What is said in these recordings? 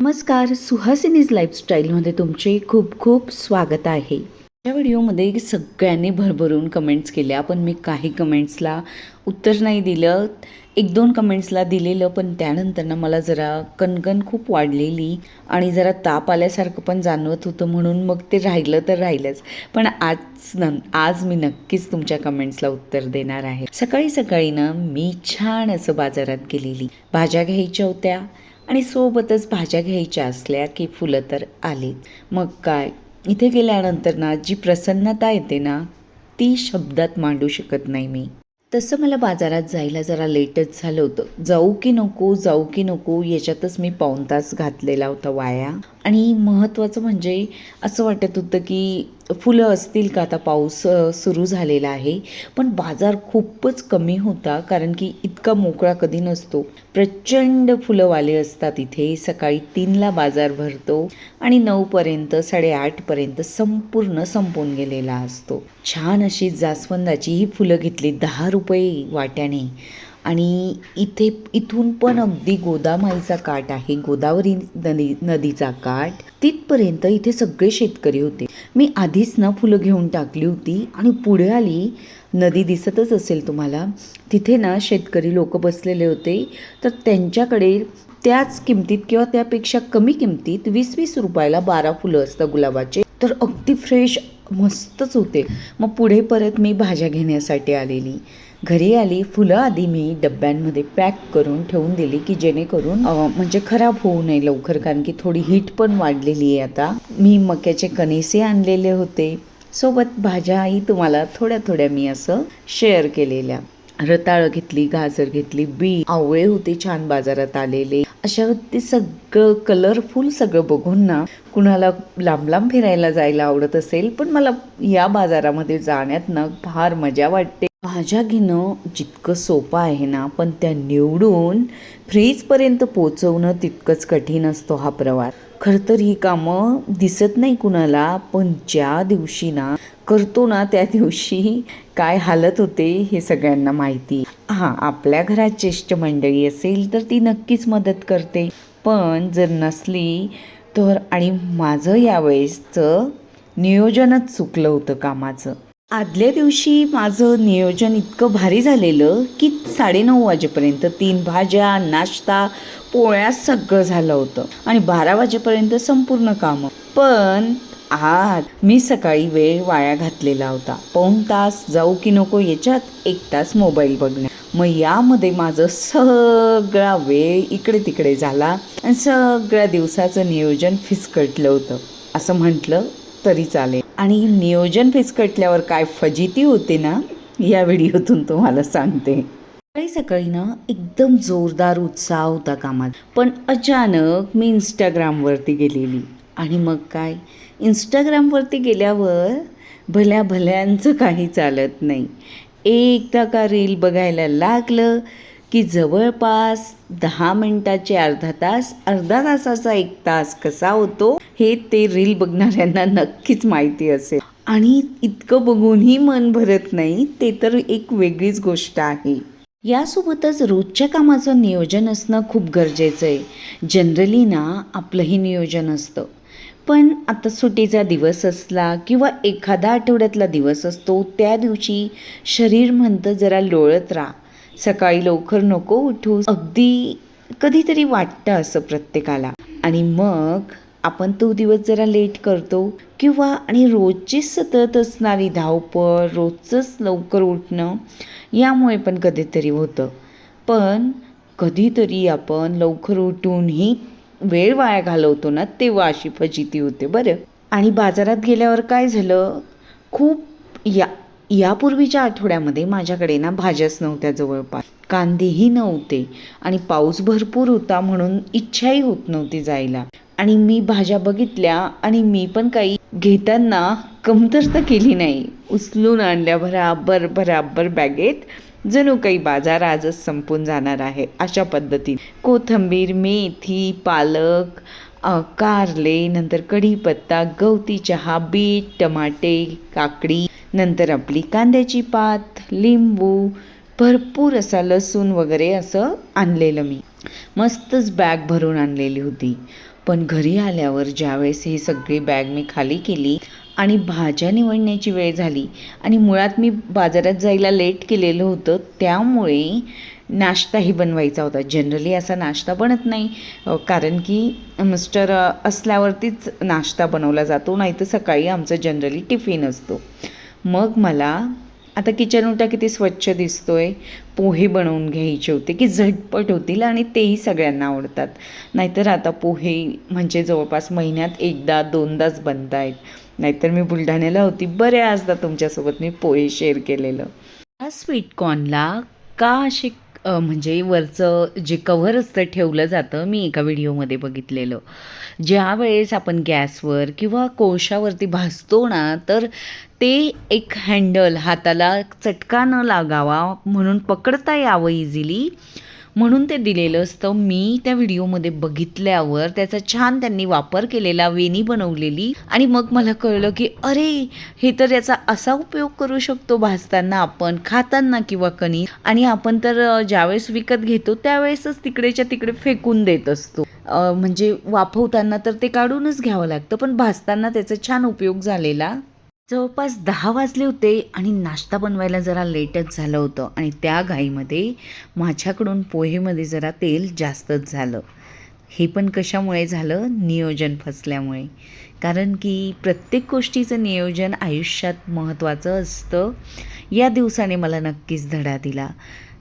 नमस्कार, सुहासिनीज लाईफस्टाईलमध्ये तुमचे खूप खूप स्वागत आहे. या व्हिडिओमध्ये सगळ्यांनी भरभरून कमेंट्स केल्या, पण मी काही कमेंट्सला उत्तर नाही दिलं. एक दोन कमेंट्सला दिलेलं, पण त्यानंतर ना मला जरा कणकण खूप वाढलेली आणि जरा ताप आल्यासारखं पण जाणवत होतं, म्हणून मग ते राहिलं तर राहिलंच. पण आज मी नक्कीच तुमच्या कमेंट्सला उत्तर देणार आहे. सकाळी सकाळी ना मी छान असं बाजारात गेलेली, भाज्या घ्यायच्या होत्या आणि सोबतच भाज्या घ्यायच्या असल्या की फुलं तर आली. मग काय, इथे गेल्यानंतर ना जी प्रसन्नता येते ना, ती शब्दात मांडू शकत नाही मी. तसं मला बाजारात जायला जरा लेटच झालं होतं. जाऊ की नको याच्यातच मी पाऊण तास घातलेला होता वाया. आणि महत्त्वाचं म्हणजे असं वाटत होतं की फुलं असतील का, आता पाऊस सुरू झालेला आहे, पण बाजार खूपच कमी होता, कारण की इतका मोकळा कधी नसतो. प्रचंड फुलंवाले असतात इथे. सकाळी 3ला बाजार भरतो आणि 9पर्यंत 8:30पर्यंत संपूर्ण संपून गेलेला असतो. छान अशी जास्वंदाची ही फुलं घेतली 10 रुपये वाट्याने. आणि इथून पण अगदी गोदामाईचा काठ आहे, गोदावरी नदीचा काठ, तिथपर्यंत इथे सगळे शेतकरी होते. मी आधीच ना फुलं घेऊन टाकली होती आणि पुढे आली, नदी दिसतच असेल तुम्हाला, तिथे ना शेतकरी लोक बसलेले होते. तर त्यांच्याकडे त्याच किमतीत किंवा त्यापेक्षा कमी किमतीत 20-20 रुपयाला 12 फुलं असतं गुलाबाचे, तर अगदी फ्रेश मस्तच होते. मग पुढे परत मी भाज्या घेण्यासाठी आलेली. घरी आली, फुलं आधी मी डब्यांमध्ये पॅक करून ठेवून दिली की जेणेकरून म्हणजे खराब होऊ नये लवकर, कारण की थोडी हीट पण वाढलेली आहे आता. मी मक्याचे कणीसही आणलेले होते, सोबत भाज्याही तुम्हाला थोड्या थोड्या मी असं शेअर केलेल्या. रताळं घेतली, गाजर घेतली, बीट, आवळे होते छान बाजारात आलेले. अशा ते सगळं कलरफुल सगळं बघून ना कुणाला लांब लांब फिरायला जायला आवडत असेल, पण मला या बाजारामध्ये जाण्यात ना फार मजा वाटते. भाज्या घेणं जितकं सोपं आहे ना, पण त्या निवडून फ्रीजपर्यंत पोचवणं तितकंच कठीण असतो हा प्रवास. खरं तर ही कामं दिसत नाही कुणाला, पण ज्या दिवशी ना करतो ना त्या दिवशी काय हालत होते हे सगळ्यांना माहिती. हां, आपल्या घरात ज्येष्ठ मंडळी असेल तर ती नक्कीच मदत करते, पण जर नसली तर. आणि माझं यावेळेसचं नियोजनच चुकलं होतं कामाचं. आदल्या दिवशी माझं नियोजन इतकं भारी झालेलं की 9:30 वाजेपर्यंत 3 भाज्या, नाश्ता, पोळ्या सगळं झालं होतं आणि 12 वाजेपर्यंत संपूर्ण कामं. पण आज मी सकाळी वेळ वाया घातलेला होता. पाऊण तास जाऊ की नको याच्यात 1 तास मोबाईल बघणे. मग यामध्ये माझं सगळा वेळ इकडे तिकडे झाला आणि सगळ्या दिवसाचं नियोजन फिसकटलं होतं असं म्हटलं तरी चालेल. आणि नियोजन फिसकटल्यावर काय फजिती होते ना, या व्हिडिओतून तुम्हाला सांगते. सकाळी सकाळी ना एकदम जोरदार उत्साह होता कामात, पण अचानक मी इंस्टाग्रामवरती गेलेली. आणि मग काय, इंस्टाग्रामवरती गेल्यावर भल्या भल्यांचं काही चालत नाही. एकदा का रील बघायला लागलं की जवळपास 10 मिनिटाचे अर्धा तास, अर्धा तासाचा 1 तास कसा होतो हे ते रील बघणाऱ्यांना नक्कीच माहिती असेल. आणि इतकं बघूनही मन भरत नाही, ते तर एक वेगळीच गोष्ट आहे. यासोबतच रोजच्या कामाचं नियोजन असणं खूप गरजेचं आहे. जनरली ना आपलंही नियोजन असतं, पण आता सुट्टीचा दिवस असला किंवा एखादा आठवड्यातला दिवस असतो, त्या दिवशी शरीर म्हणतं जरा लोळत राहा, सकाळी लवकर नको उठू, अगदी कधीतरी वाटतं असं प्रत्येकाला. आणि मग आपण तो दिवस जरा लेट करतो किंवा आणि रोजची सतत असणारी धावपळ, रोजचंच लवकर उठणं, यामुळे पण कधीतरी होतं. पण कधीतरी आपण लवकर उठूनही वेळ वाया घालवतो ना, तेव्हा अशी फजिती होते बरं. आणि बाजारात गेल्यावर काय झालं, खूप यापूर्वीच्या आठवड्यामध्ये माझ्याकडे ना भाज्याच नव्हत्या जवळपास, कांदेही नव्हते आणि पाऊस भरपूर होता, म्हणून इच्छाही होत नव्हती जायला. आणि मी भाज्या बघितल्या आणि मी पण काही घेताना कमतरता केली नाही, उचलून आणल्या भराबर बॅगेत, जणू काही बाजार आजच संपून जाणार आहे अशा पद्धतीने. कोथिंबीर, मेथी, पालक, कारले, नंतर कढीपत्ता, गवती चहा, बीट, टमाटे, काकडी, नंतर आपली कांद्याची पात, लिंबू, भरपूर असा लसूण वगैरे असं आणलेलं मी. मस्तच बॅग भरून आणलेली होती. पण घरी आल्यावर ज्यावेळेस ही सगळी बॅग मी खाली केली आणि भाज्या निवडण्याची वेळ झाली आणि मुळात मी बाजारात जायला लेट केलेलं होतं, त्यामुळे नाश्ताही बनवायचा होता. जनरली असा नाश्ता बनत नाही, कारण की मिस्टर असल्यावरतीच नाश्ता बनवला जातो, नाही तर सकाळी आमचं जनरली टिफिन असतो. मग मला आता किचन ओटा किती स्वच्छ दिसतोय, पोहे बनवून घ्यायचे होते की झटपट होतील आणि तेही सगळ्यांना आवडतात. नाहीतर आता पोहे म्हणजे जवळपास महिन्यात एकदा दोनदाच बनत आहेत. नाहीतर मी बुलढाण्याला होती, बऱ्याचदा तुमच्यासोबत मी पोहे शेअर केलेलं. या स्वीटकॉर्नला का असे म्हणजे वरचं जे कव्हर असतं ठेवलं जातं, मी एका व्हिडिओमध्ये बघितलेलं. ज्या वेळेस आपण गॅसवर किंवा कोळशावरती भाजतो ना, तर ते एक हँडल हाताला चटका न लागावा म्हणून पकडता यावं इझिली, म्हणून ते दिलेलं असतं. मी त्या व्हिडिओमध्ये बघितल्यावर त्याचा छान त्यांनी वापर केलेला, वेणी बनवलेली, आणि मग मला कळलं की अरे, हे तर याचा असा उपयोग करू शकतो भाजताना, आपण खाताना किंवा कणिक, आणि आपण तर ज्यावेळेस विकत घेतो त्यावेळेसच तिकडेच्या तिकडे फेकून देत असतो. म्हणजे वाफवताना तर ते काढूनच घ्यावं लागतं, पण भाजताना त्याचा छान उपयोग झालेला. जवळपास 10 वाजले होते आणि नाश्ता बनवायला जरा लेटच झालं होतं आणि त्या घाईमध्ये माझ्याकडून पोहेमध्ये जरा तेल जास्तच झालं. हे पण कशामुळे झालं? नियोजन फसल्यामुळे. कारण की प्रत्येक गोष्टीचं नियोजन आयुष्यात महत्त्वाचं असतं. या दिवसाने मला नक्कीच धडा दिला.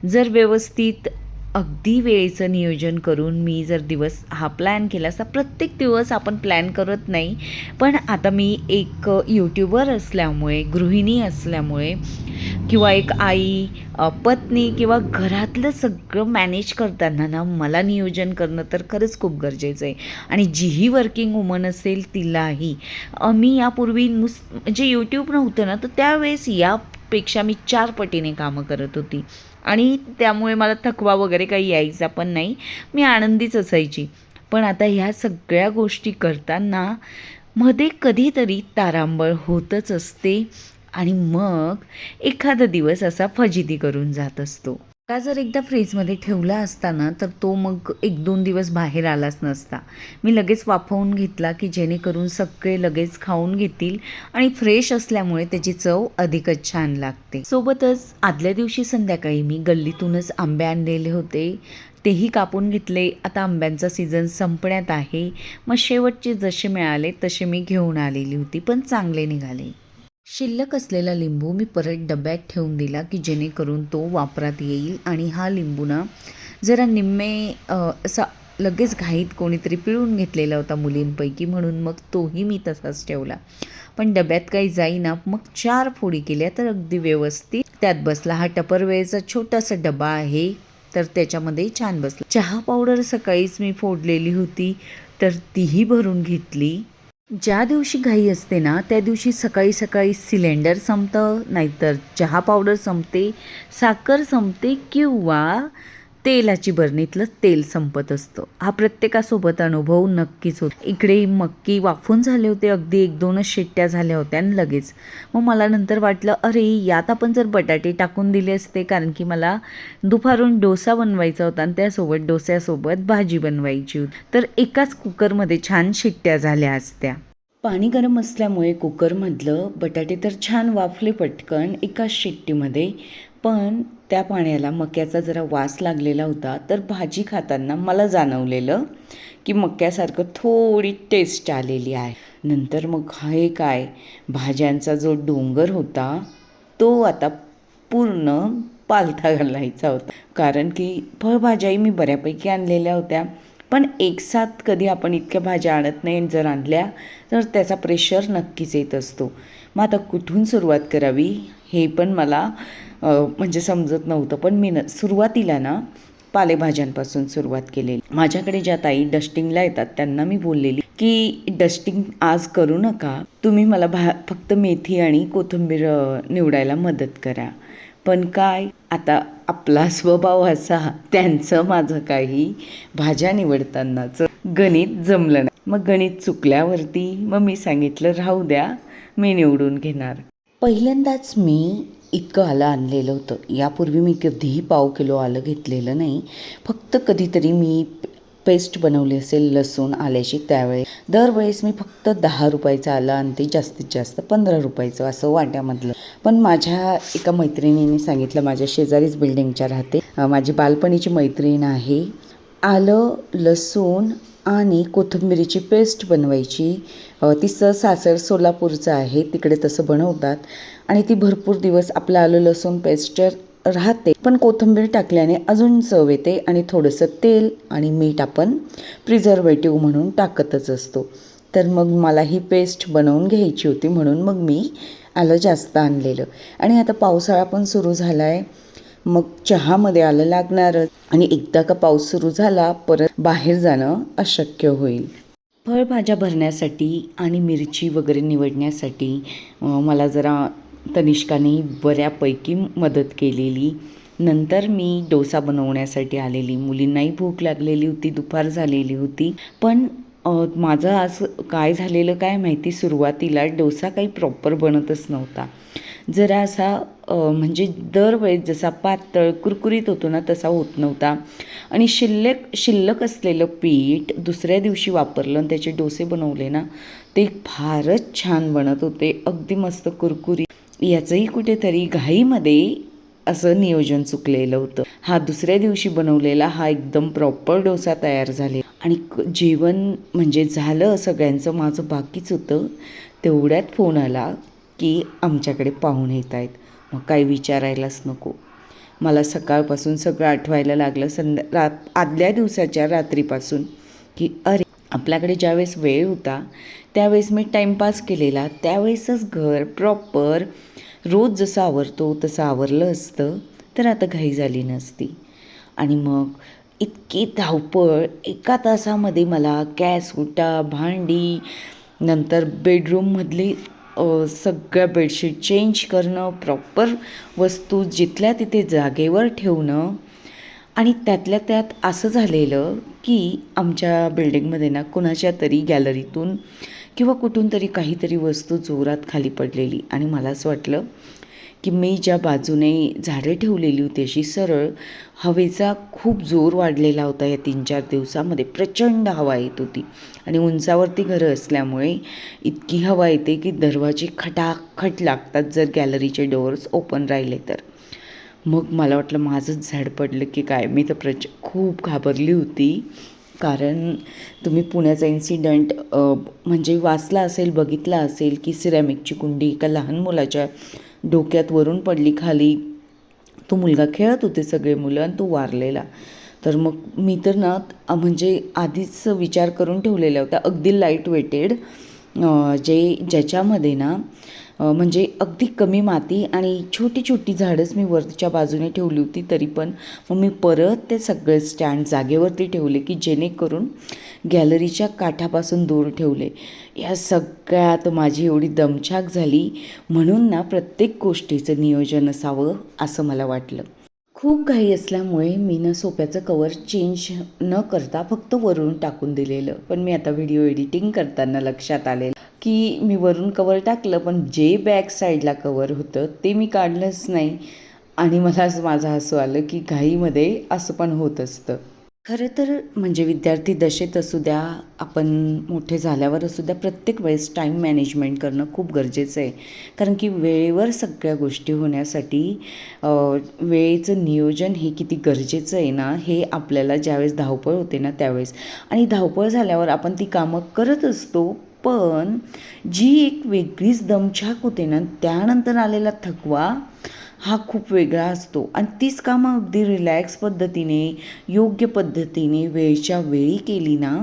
जर व्यवस्थित अगदी वेळेचं नियोजन करून मी जर दिवस हा प्लॅन केला असता, प्रत्येक दिवस आपण प्लॅन करत नाही, पण आता मी एक यूट्यूबर असल्यामुळे, गृहिणी असल्यामुळे, किंवा एक आई, पत्नी, किंवा घरातलं सगळं मॅनेज करताना ना, मला नियोजन करणं तर खरंच खूप गरजेचं आहे. आणि जीही वर्किंग वुमन असेल तिलाही. मी यापूर्वी म्हणजे यूट्यूब नव्हतं ना, तर त्यावेळेस यापेक्षा मी 4 पटीने कामं करत होती आणि त्यामुळे मला थकवा वगैरे काही यायचा पण नाही, मी आनंदीच असायची. पण आता ह्या सगळ्या गोष्टी करताना मध्ये कधीतरी तारांबळ होतच असते आणि मग एखादा दिवस असा फजिती करून जात असतो. का जर एकदा फ्रीजमध्ये ठेवला असता ना, तर तो मग 1-2 दिवस बाहेर आलाच नसता. मी लगेच वाफवून घेतला की जेणेकरून सगळे लगेच खाऊन घेतील आणि फ्रेश असल्यामुळे त्याची चव अधिकच छान लागते. सोबतच आदल्या दिवशी संध्याकाळी मी गल्लीतूनच आंबे आणलेले होते, तेही कापून घेतले. आता आंब्यांचा सीझन संपण्यात आहे, मग शेवटचे जसे मिळाले तसे मी घेऊन आलेली होती, पण चांगले निघाले. शिल्लक असलेला लिंबू मी परत डब्यात ठेवून दिला की जेणेकरून तो वापरात येईल. आणि हा लिंबू ना जरा निम्मे असा लगेच घाईत कोणीतरी पिळून घेतलेला होता मुलींपैकी, म्हणून मग तोही मी तसाच ठेवला. पण डब्यात काही जाईना, मग 4 फोडी केल्या तर अगदी व्यवस्थित त्यात बसला. हा टपरवेअरचा छोटासा डबा आहे, तर त्याच्यामध्ये छान बसला. चहा पावडर सकाळीच मी फोडलेली होती, तर तीही भरून घेतली. ज्या दिवशी घाई असते ना, त्या दिवशी सकाळी सकाळी सिलेंडर संपतं, नाहीतर चहा पावडर संपते, साखर संपते, किंवा तेलाची बरणीतलं तेल संपत असतं. हा प्रत्येकासोबत अनुभव नक्कीच होतो. इकडे मक्की वाफून झाले होते, अगदी 1-2च शिट्ट्या झाल्या होत्या आणि लगेच. मग मला नंतर वाटलं, अरे यात आपण जर बटाटे टाकून दिले असते, कारण की मला दुपारून डोसा बनवायचा होता आणि त्यासोबत डोस्यासोबत भाजी बनवायची होती, तर एकाच कुकरमध्ये छान शिट्ट्या झाल्या असत्या. पाणी गरम असल्यामुळे कुकरमधलं बटाटे तर छान वाफले पटकन एकाच शिट्टीमध्ये, पण त्या पाण्याला मक्याचा जरा वास लागलेला होता, तर भाजी खाताना मला जाणवलेलं की मक्यासारखं थोडी टेस्ट आलेली आहे. नंतर मग हे काय, भाज्यांचा जो डोंगर होता तो आता पूर्ण पालथा घालायचा होता, कारण की फळभाज्याही मी बऱ्यापैकी आणलेल्या होत्या, पण एकसाथ कधी आपण इतक्या भाज्या आणत नाही. जर आणल्या तर त्याचा प्रेशर नक्कीच येत असतो. मग आता कुठून सुरुवात करावी हे पण मला म्हणजे समजत नव्हतं. पण मी सुरुवातीला ना पालेभाज्यांपासून सुरुवात केलेली. माझ्याकडे ज्या ताई डस्टिंगला येतात त्यांना मी बोललेली की डस्टिंग आज करू नका, तुम्ही मला फक्त मेथी आणि कोथिंबीर निवडायला मदत करा. पण काय, आता आपला स्वभाव असा, त्यांचं माझं काही भाज्या निवडतानाचं गणित जमलं नाही. मग गणित चुकल्यावरती मग मी सांगितलं राहू द्या, मी निवडून घेणार. पहिल्यांदाच मी इतकं आलं आणलेलं होतं. यापूर्वी मी कधीही 1/2 किलो आलं घेतलेलं नाही. फक्त कधीतरी मी पेस्ट बनवली असेल लसूण आल्याची, त्यावेळेस दरवेळेस मी फक्त 10 रुपयाचं आलं आणि ते जास्तीत जास्त 15 रुपयाचं असं वाट्यामधलं. पण माझ्या एका मैत्रिणीने सांगितलं, माझ्या शेजारीच बिल्डिंगच्या राहते, माझी बालपणीची मैत्रीण आहे, आलं लसूण आणि कोथिंबिरीची पेस्ट बनवायची. तिचं सासर सोलापूरचं आहे, तिकडे तसं बनवतात आणि ती भरपूर दिवस आपलं आलं लसूण पेस्ट राहते, पण कोथिंबीर टाकल्याने अजून चव येते आणि थोडंसं तेल आणि मीठ आपण प्रिझर्वेटिव्ह म्हणून टाकतच असतो. तर मग मला ही पेस्ट बनवून घ्यायची होती, म्हणून मग मी आलं जास्त आणलेलं. आणि आता पावसाळा पण सुरू झाला आहे, मग चहामध्ये आलं लागणारच आणि एकदा का पाऊस सुरू झाला परत बाहेर जाणं अशक्य होईल. फळभाज्या भरण्यासाठी आणि मिरची वगैरे निवडण्यासाठी मला जरा तनिष्काने बऱ्यापैकी मदत केलेली. नंतर मी डोसा बनवण्यासाठी आलेली. मुलींनाही भूक लागलेली होती, दुपार झालेली होती, पण माझं आज काय झालेलं काय माहिती, सुरुवातीला डोसा काही प्रॉपर बनतच नव्हता. जरा असा म्हणजे दरवेळेस जसा पातळ कुरकुरीत होतो ना तसा होत नव्हता आणि शिल्लक असलेलं पीठ दुसऱ्या दिवशी वापरलं आणि त्याचे डोसे बनवले ना, ते फारच छान बनत होते, अगदी मस्त कुरकुरीत. याचंही कुठेतरी घाईमध्ये असं नियोजन चुकलेलं होतं. हा दुसऱ्या दिवशी बनवलेला हा एकदम प्रॉपर डोसा तयार झाले आणि जेवण म्हणजे झालं सगळ्यांचं, माझं बाकीच होतं. तेवढ्यात फोन आला की आमच्याकडे पाहुणे येत आहेत. मग काही विचारायलाच नको, मला सकाळपासून सगळं आठवायला लागलं, आदल्या दिवसाच्या रात्रीपासून, की अरे आपल्याकडे ज्यावेळेस वेळ होता त्यावेळेस मी टाईमपास केलेला, त्यावेळेसच घर प्रॉपर रोज जसं आवरतो तसं आवरलं असतं तर आता घाई झाली नसती. आणि मग इतकी धावपळ, एका तासामध्ये मला गॅस ओटा, भांडी, नंतर बेडरूममधली सगळ्या बेडशीट चेंज करणं, प्रॉपर वस्तू जिथल्या तिथे जागेवर ठेवणं. आणि त्यातल्या त्यात असं झालेलं की आमच्या बिल्डिंगमध्ये ना कुणाच्या तरी गॅलरीतून किंवा कुठून तरी काहीतरी वस्तू जोरात खाली पडलेली आणि मला असं वाटलं की मी ज्या बाजूने झाडे ठेवलेली होती अशी सरळ, हवेचा खूप जोर वाढलेला होता. या 3-4 दिवसामध्ये प्रचंड हवा येत होती आणि उंचावरती घरं असल्यामुळे इतकी हवा येते की दरवाजे खटाखट लागतात जर गॅलरीचे डोअर्स ओपन राहिले तर. मग मला वाटलं माझंच झाड पडलं की काय. मी तर खूप घाबरली होती, कारण तुम्ही पुण्याचा इन्सिडंट म्हणजे वाचला असेल, बघितला असेल की सिरॅमिकची कुंडी एका लहान मुलाच्या डोक्यात वरून पडली खाली. तो मुलगा खेळत होते सगळे मुलं आणि तो वारलेला. तर मग मी तर ना म्हणजे आधीच विचार करून ठेवलेला होता, अगदी लाईट वेटेड, ज्याच्यामध्ये ना म्हणजे अगदी कमी माती आणि छोटी छोटी झाडंच मी वरच्या बाजूने ठेवली होती. तरी पण मग मी परत ते सगळे स्टँड जागेवरती ठेवले की जेणेकरून गॅलरीच्या काठापासून दूर ठेवले. या सगळ्यात माझी एवढी दमछाक झाली. म्हणून ना प्रत्येक गोष्टीचं नियोजन असावं असं मला वाटलं. खूप घाई असल्यामुळे मी ना सोफ्याचं कवर चेंज न करता फक्त वरून टाकून दिलेलं. पण मी आता व्हिडिओ एडिटिंग करताना लक्षात आलेलं की मी वरून कवर टाकलं, पण जे बॅक साईडला कवर होतं ते मी काढलंच नाही. आणि मला असं माझं हसू आलं की घाईमध्ये असं पण होत असतं. खरं तर म्हणजे विद्यार्थी दशेत असू द्या, आपण मोठे झाल्यावर असू द्या, प्रत्येक वेळेस टाईम मॅनेजमेंट करणं खूप गरजेचं आहे. कारण की वेळेवर सगळ्या गोष्टी होण्यासाठी वेळेचं नियोजन हे किती गरजेचं आहे ना, हे आपल्याला ज्यावेळेस धावपळ होते ना त्यावेळेस. आणि धावपळ झाल्यावर आपण ती कामं करत असतो, पण जी एक वेगळीच दमछाक होते ना, त्यानंतर आलेला थकवा हा खूप वेगळा असतो. आणि तीच कामं अगदी रिलॅक्स पद्धतीने, योग्य पद्धतीने, वेळच्या वेळी केली ना,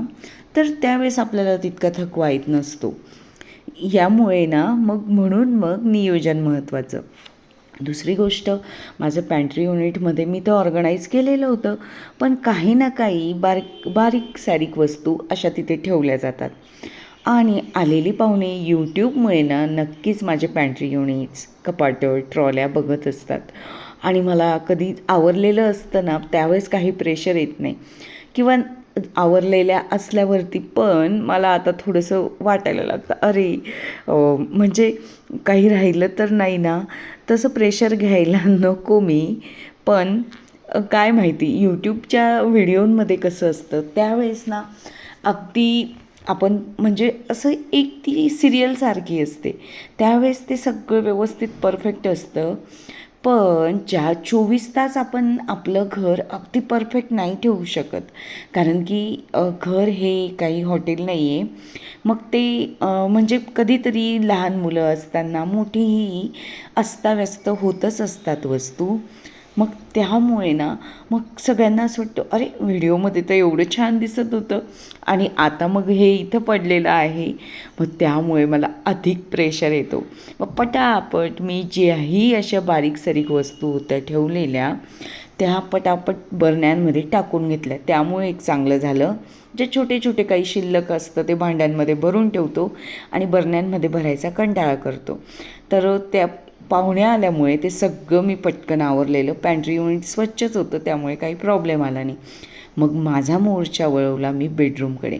तर त्यावेळेस आपल्याला तितका थकवा येत नसतो. यामुळे ना म्हणून नियोजन महत्त्वाचं. दुसरी गोष्ट, माझं पॅन्ट्री युनिटमध्ये मी तर ऑर्गनाईज केलेलं होतं, पण काही ना काही बारीक सारीक वस्तू अशा तिथे ठेवल्या जातात. आणि आलेली पाहुणे यूट्यूबमुळे ना नक्कीच माझे पॅन्ट्री युनिट्स, कपाटं, ट्रॉल्या बघत असतात. आणि मला कधी आवरलेलं असतं ना त्यावेळेस काही प्रेशर येत नाही, किंवा आवरलेल्या असल्यावरती पण मला आता थोडंसं वाटायला लागतं, अरे म्हणजे काही राहिलं तर नाही ना. तसं प्रेशर घ्यायला नको मी, पण काय माहिती यूट्यूबच्या व्हिडिओमध्ये कसं असतं त्यावेळेस ना अगदी आपण म्हणजे असं एक ती सिरियलसारखी असते. त्यावेळेस ते सगळं व्यवस्थित परफेक्ट असतं. पण ज्या 24 तास आपण आपलं घर अगदी परफेक्ट नाही ठेवू शकत. कारण की घर हे काही हॉटेल नाही आहे. मग ते म्हणजे कधीतरी लहान मुलं असताना मोठीही अस्ताव्यस्त होतच असतात वस्तू. मग त्यामुळे ना मग सगळ्यांना असं वाटतं अरे व्हिडिओमध्ये तर एवढं छान दिसत होतं आणि आता मग हे इथं पडलेलं आहे. मग त्यामुळे मला अधिक प्रेशर येतो. मग पटापट मी ज्याही अशा बारीक सारीक वस्तू होत्या ठेवलेल्या त्या पटापट बरण्यांमध्ये टाकून घेतल्या. त्यामुळे एक चांगलं झालं, जे छोटे छोटे काही शिल्लक असतं ते भांड्यांमध्ये भरून ठेवतो आणि बरण्यांमध्ये भरायचा कंटाळा करतो. तर त्या पाहुणे आल्यामुळे ते सगळं मी पटकन आवरलेलं. पॅन्ट्री युनिट स्वच्छच होतं त्यामुळे काही प्रॉब्लेम आला नाही. मग माझा मोर्चा वळवला मी बेडरूमकडे.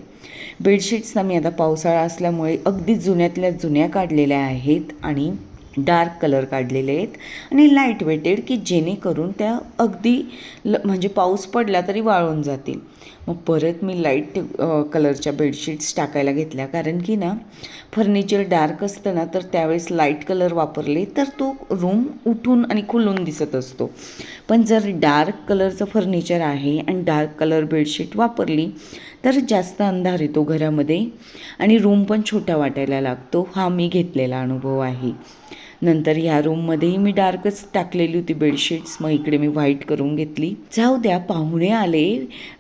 बेडशीट्सना मी आता पावसाळा असल्यामुळे अगदी जुन्यातल्या जुन्या काढलेल्या आहेत आणि डार्क कलर काढलेले आहेत आणि लाईट वेटेड की जेणेकरून त्या अगदी म्हणजे पाऊस पडला तरी वाळून जातील. मग परत मी लाईट कलरच्या बेडशीट्स टाकायला घेतल्या. कारण की ना फर्निचर डार्क असतं ना तर त्यावेळेस लाईट कलर वापरले तर तो रूम उठून आणि खुलून दिसत असतो. पण जर डार्क कलरचं फर्निचर आहे आणि डार्क कलर बेडशीट वापरली तर जास्त अंधार येतो घरामध्ये आणि रूम पण छोटा वाटायला लागतो. हा मी घेतलेला अनुभव आहे. नंतर ह्या रूममध्येही मी डार्कच टाकलेली होती बेडशीट्स. मग इकडे मी व्हाईट करून घेतली. जाऊ द्या, पाहुणे आले,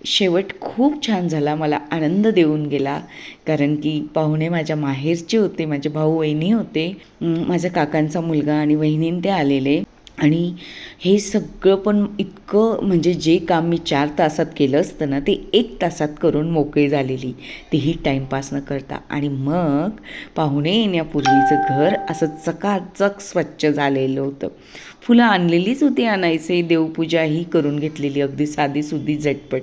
शेवट खूप छान झाला, मला आनंद देऊन गेला. कारण की पाहुणे माझ्या माहेरचे होते, माझे भाऊ वहिनी होते, माझ्या काकांचा मुलगा आणि वहिनीन ते आलेले. आणि हे सगळं पण इतकं म्हणजे जे काम मी 4 तासात केलं असतं ना ते 1 तासात करून मोकळी झालेली, तेही टाईमपास न करता. आणि मग पाहुणे येण्यापूर्वीचं घर असं चकाचक स्वच्छ झालेलं होतं. फुलं आणलेलीच होती, आणायचे, देवपूजाही करून घेतलेली अगदी साधीसुधी झटपट.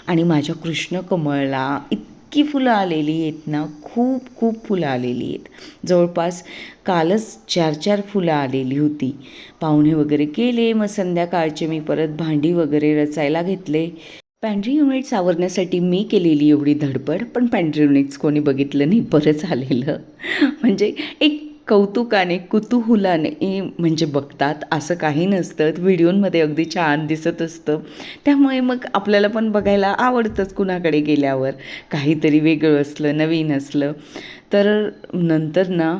आणि माझ्या कृष्णकमळला इतकी फुलं आलेली आहेत ना, खूप खूप फुलं आलेली आहेत. जवळपास कालच 4 फुलं आलेली होती. पाहुणे वगैरे केले. मग संध्याकाळचे मी परत भांडी वगैरे रचायला घेतले. पॅन्ट्री युनिट्स आवरण्यासाठी मी केलेली एवढी धडपड, पण पॅन्ट्री युनिट्स कोणी बघितलं नाही, बरंच आलेलं. म्हणजे एक कौतुकाने कुतूहलाने म्हणजे बघतात, असं काही नसतं. व्हिडिओमध्ये अगदी छान दिसत असतं, त्यामुळे मग आपल्याला पण बघायला आवडतंच. कुणाकडे गेल्यावर काहीतरी वेगळं असलं, नवीन असलं तर. नंतर ना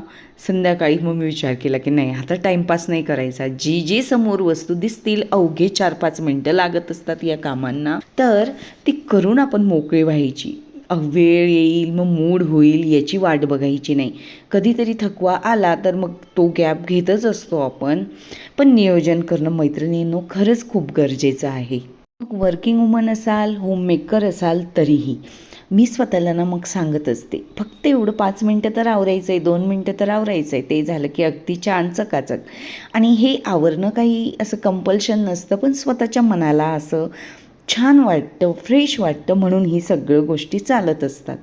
संध्याकाळी मग मी विचार केला की नाही, आता टाईमपास नाही करायचा. जी समोर वस्तू दिसतील, अवघे 4-5 मिनटं लागत असतात या कामांना, तर ती करून आपण मोकळी व्हायची. वेळ येईल, मग मूड होईल याची वाट बघायची नाही. कधीतरी थकवा आला तर मग तो गॅप घेतच असतो आपण. पण नियोजन करणं मैत्रिणींनो खरंच खूप गरजेचं आहे. वर्किंग वुमन असाल, होममेकर असाल तरीही मी स्वतःला ना मग सांगत असते, फक्त एवढं 5 मिनटं तर आवरायचं आहे, 2 मिनटं तर आवरायचं आहे. ते झालं की अगदी छान चकाचक. आणि हे आवरणं काही असं कंपल्शन नसतं, पण स्वतःच्या मनाला असं छान वाटतं, फ्रेश वाटतं, म्हणून ही सगळं गोष्टी चालत असतात.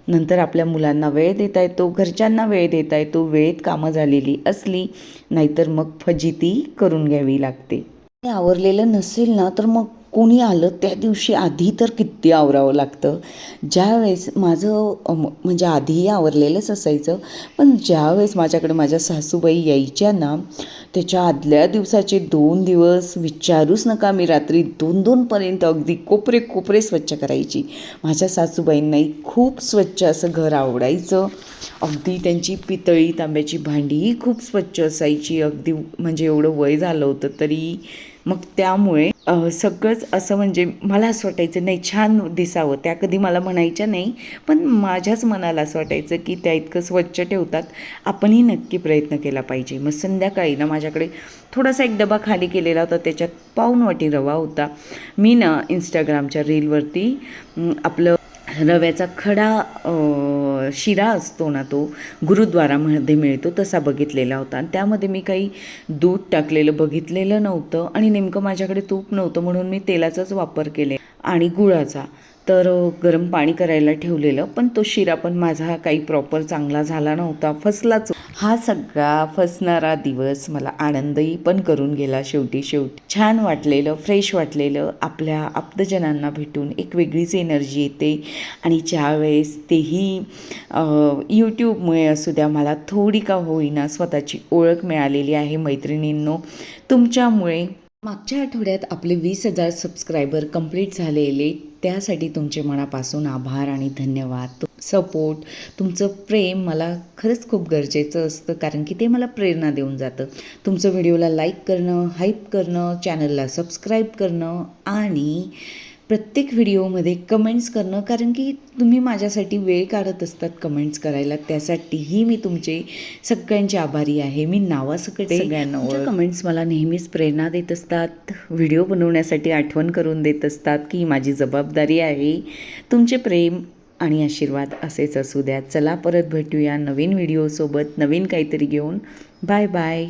नंतर आपल्या मुलांना वेळ देता येतो, घरच्यांना वेळ देता येतो, वेळेत कामं झालेली असली, नाहीतर मग फजिती करून घ्यावी लागते. ते आवरलेलं नसेल ना तर मग कोणी आलं त्या दिवशी आधी तर किती आवरावं लागतं. ज्यावेळेस माझं म्हणजे आधीही आवरलेलंच असायचं, पण ज्यावेळेस माझ्याकडे माझ्या सासूबाई यायच्या ना त्याच्या आदल्या दिवसाचे 2 दिवस विचारूच नका. मी रात्री 2-2पर्यंत अगदी कोपरे कोपरे स्वच्छ करायची. माझ्या सासूबाईंनाही खूप स्वच्छ असं घर आवडायचं. अगदी त्यांची पितळी तांब्याची भांडीही खूप स्वच्छ असायची, अगदी म्हणजे एवढं वय झालं होतं तरी. मग त्यामुळे सगळंच असं म्हणजे मला असं वाटायचं नाही छान दिसावं. त्या कधी मला म्हणायच्या नाही, पण माझ्याच मनाला असं वाटायचं की त्या इतकं स्वच्छ ठेवतात, आपणही नक्की प्रयत्न केला पाहिजे. मग संध्याकाळी ना माझ्याकडे थोडासा एक डबा खाली केलेला होता, त्याच्यात पाऊण वाटी रवा होता. मी ना इंस्टाग्रामच्या रीलवरती आपलं रव्याचा खडा शिरा असतो ना, तो गुरुद्वारामध्ये मिळतो तसा बघितलेला होता. आणि त्यामध्ये मी काही दूध टाकलेलं बघितलेलं नव्हतं आणि नेमकं माझ्याकडे तूप नव्हतं, म्हणून मी तेलाचाच वापर केले आणि गुळाचा. तर गरम पाणी करायला ठेवलेलं, पण तो शिरा पण माझा काही प्रॉपर चांगला झाला नव्हता, फसलाच. हा सगळा फसणारा दिवस मला आनंदही पण करून गेला. शेवटी छान वाटलेलं, फ्रेश वाटलेलं. आपल्या आप्तजनांना भेटून एक वेगळीच एनर्जी येते आणि ज्यावेळेस तेही यूट्यूबमुळे असू द्या, मला थोडी का होईना स्वतःची ओळख मिळालेली आहे मैत्रिणींनो तुमच्यामुळे. मागच्या आठवड्यात आपले 20,000 सबस्क्रायबर कंप्लीट झालेले, त्यासाठी तुमचे मनापासून आभार आणि धन्यवाद. सपोर्ट, तुमचं प्रेम मला खरंच खूप गरजेचं असतं, कारण की ते मला प्रेरणा देऊन जातं. तुमचं व्हिडिओला लाईक करणं, हाईप करणं, चॅनलला सबस्क्राईब करणं आणि प्रत्येक व्हिडिओमध्ये कमेंट्स करणं, कारण की तुम्ही माझ्यासाठी वेळ काढत असतात कमेंट्स करायला, त्यासाठीही मी तुमचे सगळ्यांचे आभारी आहे. मी नावासकट सगळ्यांना. कमेंट्स मला नेहमीच प्रेरणा देत असतात, व्हिडिओ बनवण्यासाठी आठवण करून देत असतात की माझी जबाबदारी आहे. तुमचे प्रेम आणि आशीर्वाद असेच असू द्या. चला परत भेटूया नवीन व्हिडिओसोबत, नवीन काहीतरी घेऊन. Bye bye.